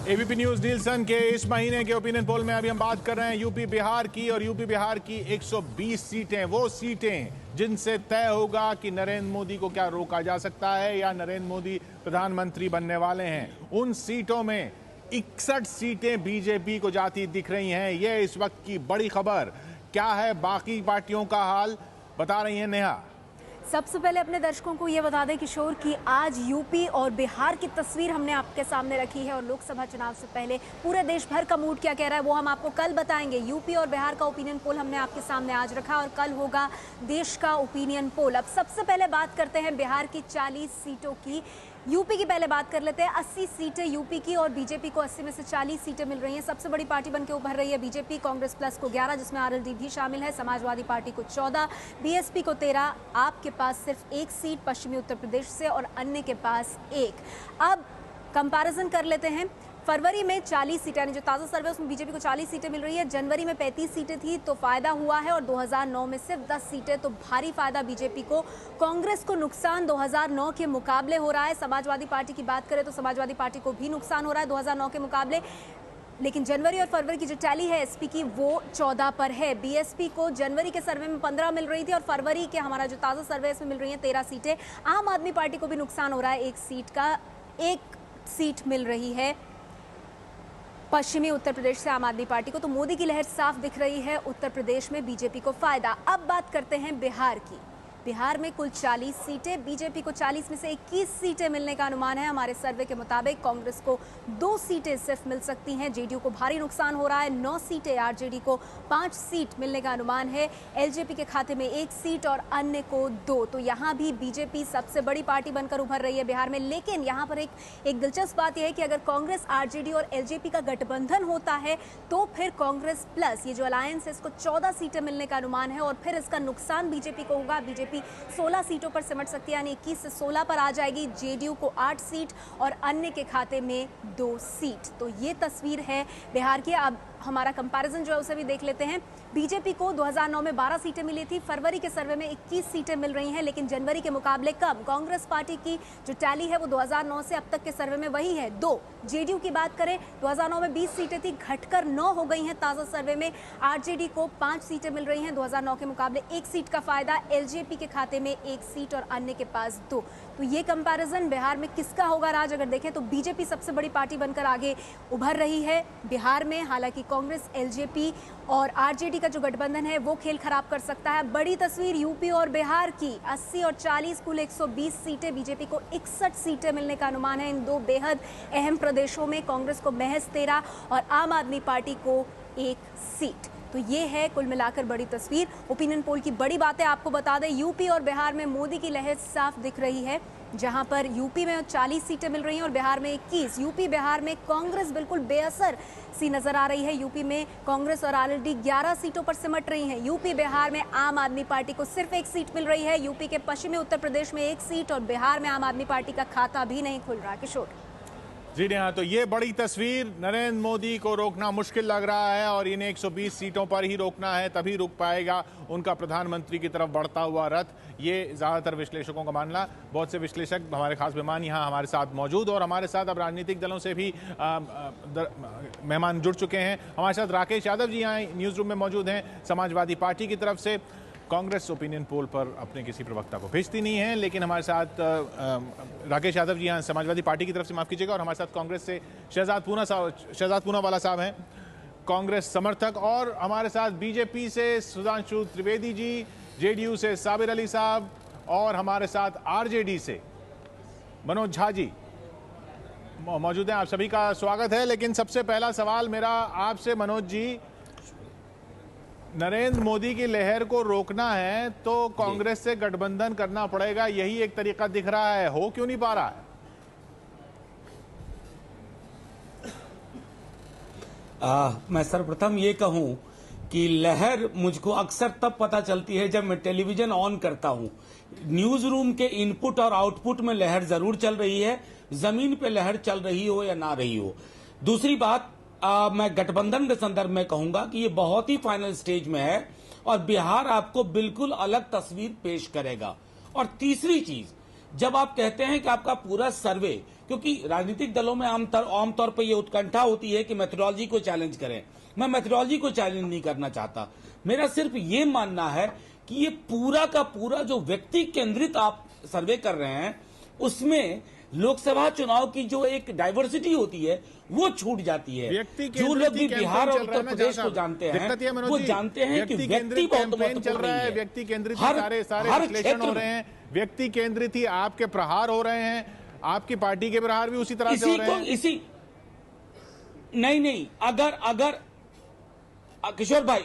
ABP news Nielsen के इस महीने के ओपिनियन पोल में अभी हम बात कर रहे हैं यूपी बिहार की, और यूपी बिहार की 120 सीटें, वो सीटें जिनसे तय होगा कि नरेंद्र मोदी को क्या रोका जा सकता है या नरेंद्र मोदी प्रधानमंत्री बनने वाले हैं। उन सीटों में 61 सीटें बीजेपी को जाती दिख रही हैं। ये इस वक्त की बड़ी खबर। क्या है बाकी पार्टियों का हाल, बता रही हैं नेहा। सबसे पहले अपने दर्शकों को ये बता दें किशोर कि आज यूपी और बिहार की तस्वीर हमने आपके सामने रखी है, और लोकसभा चुनाव से पहले पूरे देश भर का मूड क्या कह रहा है वो हम आपको कल बताएंगे। यूपी और बिहार का ओपिनियन पोल हमने आपके सामने आज रखा, और कल होगा देश का ओपिनियन पोल। अब सबसे पहले बात करते हैं बिहार की 40 सीटों की। यूपी की पहले बात कर लेते हैं। 80 सीटें यूपी की, और बीजेपी को 80 में से 40 सीटें मिल रही हैं। सबसे बड़ी पार्टी बनकर उभर रही है बीजेपी। कांग्रेस प्लस को 11, जिसमें आरएलडी भी शामिल है। समाजवादी पार्टी को 14, बीएसपी को 13। आपके पास सिर्फ एक सीट पश्चिमी उत्तर प्रदेश से, और अन्य के पास एक। अब कंपैरिजन कर लेते हैं। फरवरी में 40 सीटें, यानी जो ताज़ा सर्वे उसमें बीजेपी को 40 सीटें मिल रही है। जनवरी में 35 सीटें थी तो फायदा हुआ है, और 2009 में सिर्फ 10 सीटें, तो भारी फायदा बीजेपी को। कांग्रेस को नुकसान 2009 के मुकाबले हो रहा है। समाजवादी पार्टी की बात करें तो समाजवादी पार्टी को भी नुकसान हो रहा है 2009 के मुकाबले। लेकिन जनवरी और फरवरी की जो टैली है एसपी की, वो 14 पर है। बीएसपी को जनवरी के सर्वे में 15 मिल रही थी, और फरवरी के हमारा जो ताज़ा सर्वे है इसमें मिल रही है 13 सीटें। आम आदमी पार्टी को भी नुकसान हो रहा है, एक सीट मिल रही है पश्चिमी उत्तर प्रदेश से आम आदमी पार्टी को। तो मोदी की लहर साफ दिख रही है उत्तर प्रदेश में, बीजेपी को फायदा। अब बात करते हैं बिहार की। बिहार में कुल 40 सीटें, बीजेपी को 40 में से 21 सीटें मिलने का अनुमान है हमारे सर्वे के मुताबिक। कांग्रेस को 2 सीटें सिर्फ मिल सकती हैं। जेडीयू को भारी नुकसान हो रहा है, 9 सीटें। आरजेडी को 5 सीट मिलने का अनुमान है। एलजेपी के खाते में 1 सीट और अन्य को 2। तो यहाँ भी बीजेपी सबसे बड़ी पार्टी बनकर उभर रही है बिहार में। लेकिन यहाँ पर एक दिलचस्प बात यह है कि अगर कांग्रेस, आरजेडी और एलजेपी का गठबंधन होता है तो फिर कांग्रेस प्लस ये जो अलायंस है इसको 14 सीटें मिलने का अनुमान है, और फिर इसका नुकसान बीजेपी को होगा। बीजेपी 16 सीटों पर सिमट सकती है, यानी 21 से 16 पर आ जाएगी। जेडीयू को 8 सीट और अन्य के खाते में 2 सीट। तो ये तस्वीर है बिहार की। अब हमारा कंपैरिजन जो है उसे भी देख लेते हैं। बीजेपी को 2009 में 12 सीटें मिली थी, फरवरी के सर्वे में 21 सीटें मिल रही हैं, लेकिन जनवरी के मुकाबले कम। कांग्रेस पार्टी की जो टैली है वो 2009 से अब तक के सर्वे में वही है, 2। जेडीयू की बात करें, 2009 में 20 सीटें थी, घटकर 9 हो गई हैं ताज़ा सर्वे में। आरजेडी को 5 सीटें मिल रही हैं 2009 के मुकाबले, 1 सीट का फायदा। एलजेपी के खाते में 1 सीट और अन्य के पास 2। तो ये कंपैरिजन बिहार में किसका होगा राज, अगर देखें तो बीजेपी सबसे बड़ी पार्टी बनकर आगे उभर रही है बिहार में। हालांकि कांग्रेस, एलजेपी और आरजेडी का जो गठबंधन है वो खेल खराब कर सकता है। बड़ी तस्वीर यूपी और बिहार की, 80 और 40 कुल 120 सीटें। बीजेपी को 61 सीटें मिलने का अनुमान है इन 2 बेहद अहम प्रदेशों में। कांग्रेस को महज 13 और आम आदमी पार्टी को 1 सीट। तो ये है कुल मिलाकर बड़ी तस्वीर। ओपिनियन पोल की बड़ी बातें आपको बता दें, यूपी और बिहार में मोदी की लहर साफ दिख रही है, जहां पर यूपी में 40 सीटें मिल रही हैं और बिहार में 21। यूपी बिहार में कांग्रेस बिल्कुल बेअसर सी नजर आ रही है। यूपी में कांग्रेस और आरएलडी 11 सीटों पर सिमट रही हैं। यूपी बिहार में आम आदमी पार्टी को सिर्फ 1 सीट मिल रही है। यूपी के पश्चिमी उत्तर प्रदेश में 1 सीट, और बिहार में आम आदमी पार्टी का खाता भी नहीं खुल रहा। किशोर जी हाँ, तो ये बड़ी तस्वीर। नरेंद्र मोदी को रोकना मुश्किल लग रहा है, और इन्हें 120 सीटों पर ही रोकना है, तभी रुक पाएगा उनका प्रधानमंत्री की तरफ बढ़ता हुआ रथ। ये ज़्यादातर विश्लेषकों का मानना। बहुत से विश्लेषक, हमारे खास मेहमान यहाँ हमारे साथ मौजूद, और हमारे साथ अब राजनीतिक दलों से भी मेहमान जुड़ चुके हैं। हमारे साथ राकेश यादव जी यहाँ न्यूज़ रूम में मौजूद हैं समाजवादी पार्टी की तरफ से। कांग्रेस ओपिनियन पोल पर अपने किसी प्रवक्ता को भेजती नहीं है, लेकिन हमारे साथ राकेश यादव जी यहाँ समाजवादी पार्टी की तरफ से, माफ़ कीजिएगा, और हमारे साथ कांग्रेस से शहजाद पूनावाला साहब हैं, कांग्रेस समर्थक, और हमारे साथ बीजेपी से सुधांशु त्रिवेदी जी, जेडीयू से साबिर अली साहब, और हमारे साथ आरजेडी से मनोज झा जी मौजूद हैं। आप सभी का स्वागत है। लेकिन सबसे पहला सवाल मेरा आपसे मनोज जी, नरेंद्र मोदी की लहर को रोकना है तो कांग्रेस से गठबंधन करना पड़ेगा, यही एक तरीका दिख रहा है, हो क्यों नहीं पा रहा है? मैं सर्वप्रथम ये कहूं कि लहर मुझको अक्सर तब पता चलती है जब मैं टेलीविजन ऑन करता हूं। न्यूज रूम के इनपुट और आउटपुट में लहर जरूर चल रही है, जमीन पे लहर चल रही हो या ना रही हो। दूसरी बात, मैं गठबंधन के संदर्भ में कहूंगा कि ये बहुत ही फाइनल स्टेज में है, और बिहार आपको बिल्कुल अलग तस्वीर पेश करेगा। और तीसरी चीज, जब आप कहते हैं कि आपका पूरा सर्वे, क्योंकि राजनीतिक दलों में आमतौर पर यह उत्कंठा होती है कि मेथोडोलॉजी को चैलेंज करें। मैं मेथोडोलॉजी को चैलेंज नहीं करना चाहता। मेरा सिर्फ ये मानना है कि ये पूरा का पूरा जो व्यक्ति केंद्रित आप सर्वे कर रहे हैं, उसमें लोकसभा चुनाव की जो एक डाइवर्सिटी होती है वो छूट जाती है। जो लोग भी बिहार और उत्तर प्रदेश को जानते हैं वो जानते हैं कि व्यक्ति बहुत महत्वपूर्ण है। व्यक्ति केंद्रित सारे विश्लेषण हो रहे हैं, व्यक्ति केंद्रित ही आपके प्रहार हो रहे हैं, आपकी पार्टी के प्रहार भी उसी तरह से हो रहे हैं। नहीं, अगर किशोर भाई,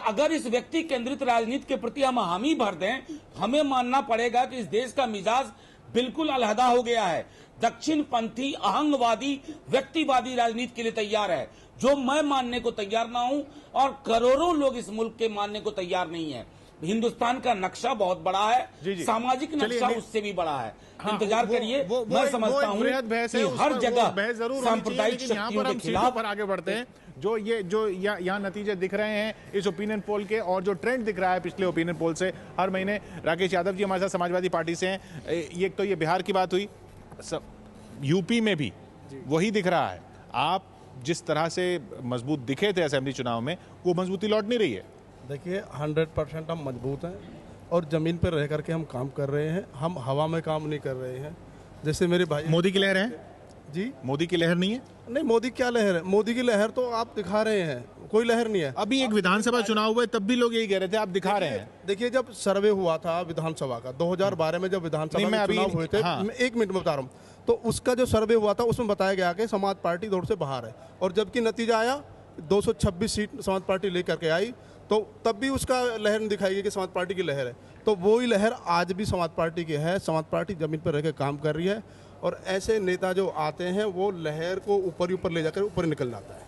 अगर इस व्यक्ति केंद्रित राजनीति के प्रति हम हामी भर दें, हमें मानना पड़ेगा कि इस देश का मिजाज बिल्कुल अलहदा हो गया है। दक्षिण पंथी, अहंगवादी, व्यक्तिवादी राजनीति के लिए तैयार है, जो मैं मानने को तैयार ना हूं और करोड़ों लोग इस मुल्क के मानने को तैयार नहीं है। हिंदुस्तान का नक्शा बहुत बड़ा है, सामाजिक नक्शा उससे भी बड़ा है। इंतजार करिए। मैं समझता हूं कि हर जगह सांप्रदायिक शक्तियों के खिलाफ आगे बढ़ते हैं। जो यहाँ नतीजे दिख रहे हैं इस ओपिनियन पोल के, और जो ट्रेंड दिख रहा है पिछले ओपिनियन पोल से हर महीने। राकेश यादव जी हमारे साथ समाजवादी पार्टी से हैं। ये तो ये बिहार की बात हुई, यूपी में भी वही दिख रहा है। आप जिस तरह से मजबूत दिखे थे असेंबली चुनाव में, वो मजबूती लौट नहीं रही है। देखिए 100% हम मजबूत हैं और ज़मीन पर रह करके हम काम कर रहे हैं। हम हवा में काम नहीं कर रहे हैं। जैसे मेरे भाई मोदी की लहर है जी, मोदी की लहर नहीं है। नहीं, मोदी क्या लहर है? मोदी की लहर तो आप दिखा रहे हैं, कोई लहर नहीं है। अभी एक विधानसभा चुनाव हुए तब भी लोग यही कह रहे थे, आप दिखा रहे हैं। देखिए जब सर्वे हुआ था विधानसभा का 2012 में, जब विधानसभा में चुनाव हुए थे, मैं 1 मिनट में बता रहा हूँ, तो उसका जो सर्वे हुआ था उसमें बताया गया कि समाज पार्टी दौड़ से बाहर है, और जबकि नतीजा आया 226 सीट समाज पार्टी लेकर के आई, तो तब भी उसका लहर नहीं दिखाई गई कि समाज पार्टी की लहर है। तो वही लहर आज भी समाज पार्टी की है। समाज पार्टी जमीन पर रहकर काम कर रही है, और ऐसे नेता जो आते हैं वो लहर को ऊपर ही ऊपर ले जाकर ऊपर निकल जाता है।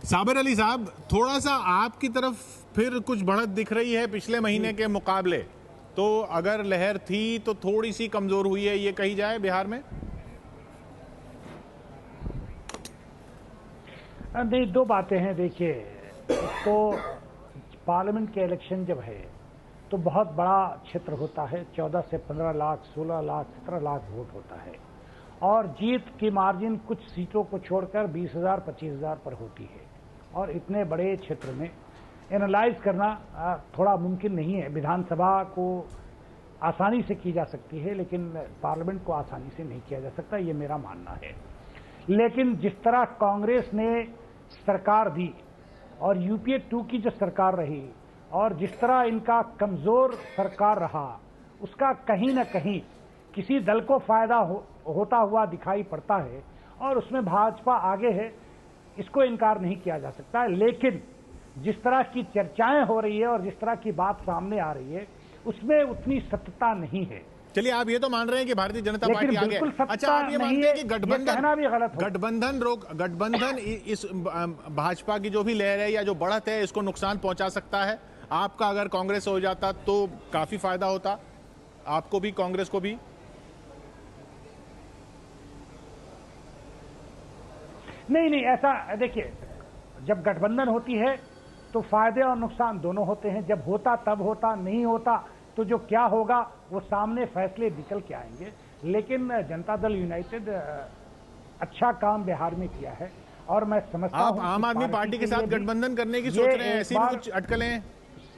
साबिर अली साहब, थोड़ा सा आपकी तरफ फिर कुछ बढ़त दिख रही है पिछले महीने के मुकाबले। तो अगर लहर थी तो थोड़ी सी कमजोर हुई है, ये कही जाए बिहार में? नहीं, दो बातें हैं। देखिए, तो पार्लियामेंट के इलेक्शन जब है तो बहुत बड़ा क्षेत्र होता है, 14 से 15 लाख, 16 लाख, 17 लाख वोट होता है, और जीत की मार्जिन कुछ सीटों को छोड़कर 20,000, 25,000 पर होती है। और इतने बड़े क्षेत्र में एनालाइज करना थोड़ा मुमकिन नहीं है। विधानसभा को आसानी से की जा सकती है, लेकिन पार्लियामेंट को आसानी से नहीं किया जा सकता, ये मेरा मानना है। लेकिन जिस तरह कांग्रेस ने सरकार दी और यूपीए 2 की जो सरकार रही, और जिस तरह इनका कमजोर सरकार रहा, उसका कहीं ना कहीं किसी दल को फायदा होता हुआ दिखाई पड़ता है, और उसमें भाजपा आगे है, इसको इनकार नहीं किया जा सकता है। लेकिन जिस तरह की चर्चाएं हो रही है और जिस तरह की बात सामने आ रही है, उसमें उतनी सत्यता नहीं है। चलिए, आप ये तो मान रहे हैं कि भारतीय जनता पार्टी आगे है। अच्छा, आप ये मानते हैं कि गठबंधन इस भाजपा की जो भी लहर है या जो बढ़त है, इसको नुकसान पहुंचा सकता है? आपका अगर कांग्रेस हो जाता तो काफी फायदा होता आपको भी, कांग्रेस को भी? नहीं, ऐसा देखिए, जब गठबंधन होती है तो फायदे और नुकसान दोनों होते हैं। जब होता तब होता, नहीं होता तो जो क्या होगा वो सामने फैसले निकल के आएंगे। लेकिन जनता दल यूनाइटेड अच्छा काम बिहार में किया है, और मैं समझता हूं आप आम आदमी पार्टी के साथ गठबंधन करने की सोच रहे हैं, ऐसी कुछ अटकलें?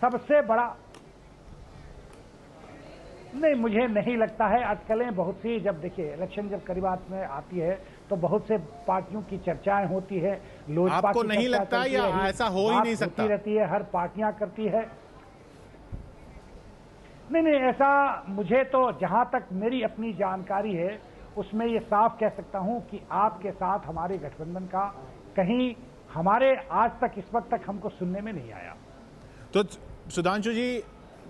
सबसे बड़ा नहीं, मुझे नहीं लगता है। अटकलें बहुत सी, जब देखिए इलेक्शन जब करीब में आती है तो बहुत से पार्टियों की चर्चाएं होती है। लोजपा आपको नहीं लगता या ऐसा हो ही नहीं सकता? रहती है, हर पार्टियां करती है। नहीं, ऐसा मुझे तो जहां तक मेरी अपनी जानकारी है उसमें ये साफ कह सकता हूं कि आपके साथ हमारे गठबंधन का कहीं हमारे आज तक इस वक्त तक हमको सुनने में नहीं आया। तो सुधांशु जी,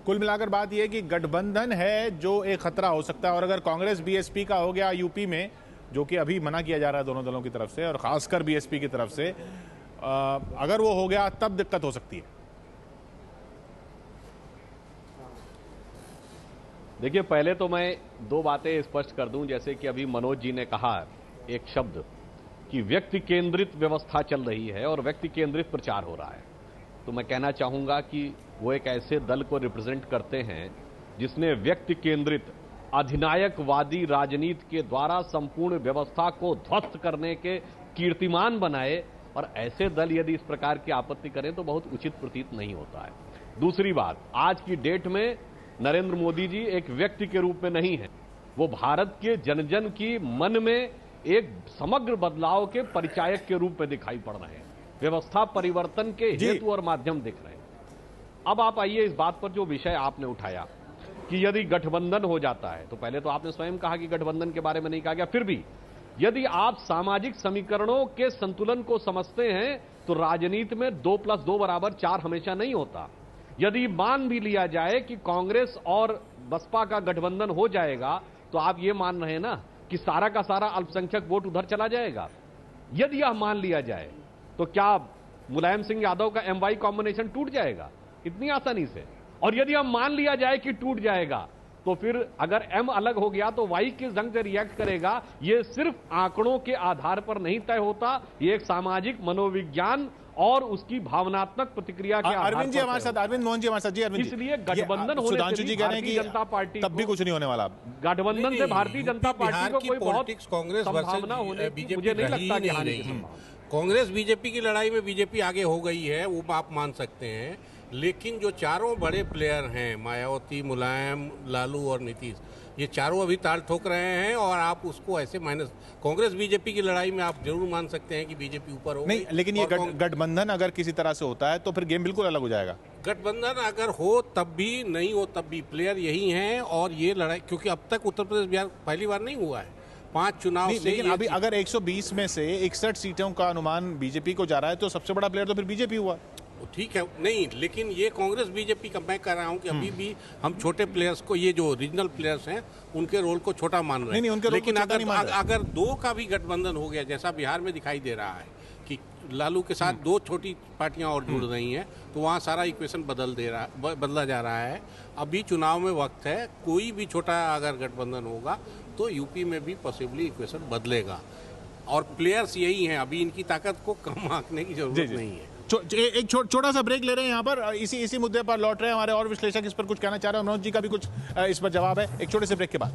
कुल मिलाकर बात यह कि गठबंधन है जो एक खतरा हो सकता है, और अगर कांग्रेस बीएसपी का हो गया यूपी में, जो कि अभी मना किया जा रहा है दोनों दलों की तरफ से और खासकर बीएसपी की तरफ से, अगर वो हो गया तब दिक्कत हो सकती है। देखिए, पहले तो मैं दो बातें स्पष्ट कर दूं। जैसे कि अभी मनोज जी ने कहा एक शब्द कि व्यक्ति केंद्रित व्यवस्था चल रही है और व्यक्ति केंद्रित प्रचार हो रहा है, तो मैं कहना चाहूंगा कि वो एक ऐसे दल को रिप्रेजेंट करते हैं जिसने व्यक्ति केंद्रित अधिनायकवादी राजनीति के द्वारा संपूर्ण व्यवस्था को ध्वस्त करने के कीर्तिमान बनाए, और ऐसे दल यदि इस प्रकार की आपत्ति करें तो बहुत उचित प्रतीत नहीं होता है। दूसरी बात, आज की डेट में नरेंद्र मोदी जी एक व्यक्ति के रूप में नहीं है, वो भारत के जन जन की मन में एक समग्र बदलाव के परिचायक के रूप में दिखाई पड़ रहे हैं, व्यवस्था परिवर्तन के हेतु और माध्यम दिख रहे हैं। अब आप आइए इस बात पर जो विषय आपने उठाया कि यदि गठबंधन हो जाता है, तो पहले तो आपने स्वयं कहा कि गठबंधन के बारे में नहीं कहा गया, फिर भी यदि आप सामाजिक समीकरणों के संतुलन को समझते हैं तो राजनीति में 2 + 2 = 4 हमेशा नहीं होता। यदि मान भी लिया जाए कि कांग्रेस और बसपा का गठबंधन हो जाएगा, तो आप ये मान रहे हैं ना कि सारा का सारा अल्पसंख्यक वोट उधर चला जाएगा। यदि यह मान लिया जाए तो क्या मुलायम सिंह यादव का MY कॉम्बिनेशन टूट जाएगा इतनी आसानी से? और यदि हम मान लिया जाए कि टूट जाएगा, तो फिर अगर M अलग हो गया तो Y किस ढंग से रिएक्ट करेगा, ये सिर्फ आंकड़ों के आधार पर नहीं तय होता, ये एक सामाजिक मनोविज्ञान और उसकी भावनात्मक प्रतिक्रिया के आधार पर। अरविंद जी हमारे साथ, अरविंद मोहन जी हमारे साथ। जी अरविंद, इसलिए गठबंधन होने सुधांशु जी कह रहे हैं कि जनता पार्टी तब भी कुछ नहीं होने वाला। गठबंधन से भारतीय जनता पार्टी को कोई बहुत कांग्रेस संभावना होने की मुझे नहीं लगता कि हानि की संभावना। कांग्रेस बीजेपी की लड़ाई में बीजेपी आगे हो गई है, वो आप मान सकते हैं, लेकिन जो चारों बड़े प्लेयर हैं, मायावती, मुलायम, लालू और नीतीश, ये चारों अभी ताल ठोक रहे हैं, और आप उसको ऐसे माइनस, कांग्रेस बीजेपी की लड़ाई में आप जरूर मान सकते हैं कि बीजेपी ऊपर हो नहीं, लेकिन ये गठबंधन अगर किसी तरह से होता है तो फिर गेम बिल्कुल अलग हो जाएगा। गठबंधन अगर हो तब भी, नहीं हो तब भी, प्लेयर यही हैं, और ये लड़ाई, क्योंकि अब तक उत्तर प्रदेश बिहार पहली बार नहीं हुआ है 5 चुनाव से। लेकिन अभी अगर 120 में से 61 सीटों का अनुमान बीजेपी को जा रहा है, तो सबसे बड़ा प्लेयर तो फिर बीजेपी हुआ। ठीक है, नहीं, लेकिन ये कांग्रेस बीजेपी का मैं कह रहा हूं कि अभी भी हम छोटे प्लेयर्स को, ये जो रीजनल प्लेयर्स हैं, उनके रोल को छोटा मान रहे हैं। लेकिन अगर 2 का भी गठबंधन हो गया, जैसा बिहार में दिखाई दे रहा है कि लालू के साथ 2 छोटी पार्टियां और जुड़ रही हैं, तो वहाँ सारा इक्वेशन बदला जा रहा है। अभी चुनाव में वक्त है, कोई भी छोटा अगर गठबंधन होगा तो यूपी में भी पॉसिबली इक्वेशन बदलेगा, और प्लेयर्स यही हैं, अभी इनकी ताकत को कम आंकने की जरूरत नहीं है। एक छोटा सा ब्रेक ले रहे हैं यहाँ पर, इसी मुद्दे पर लौट रहे हैं हमारे और विश्लेषक इस पर कुछ कहना चाह रहे हैं। मनोज जी का भी कुछ इस पर जवाब है, एक छोटे से ब्रेक के बाद।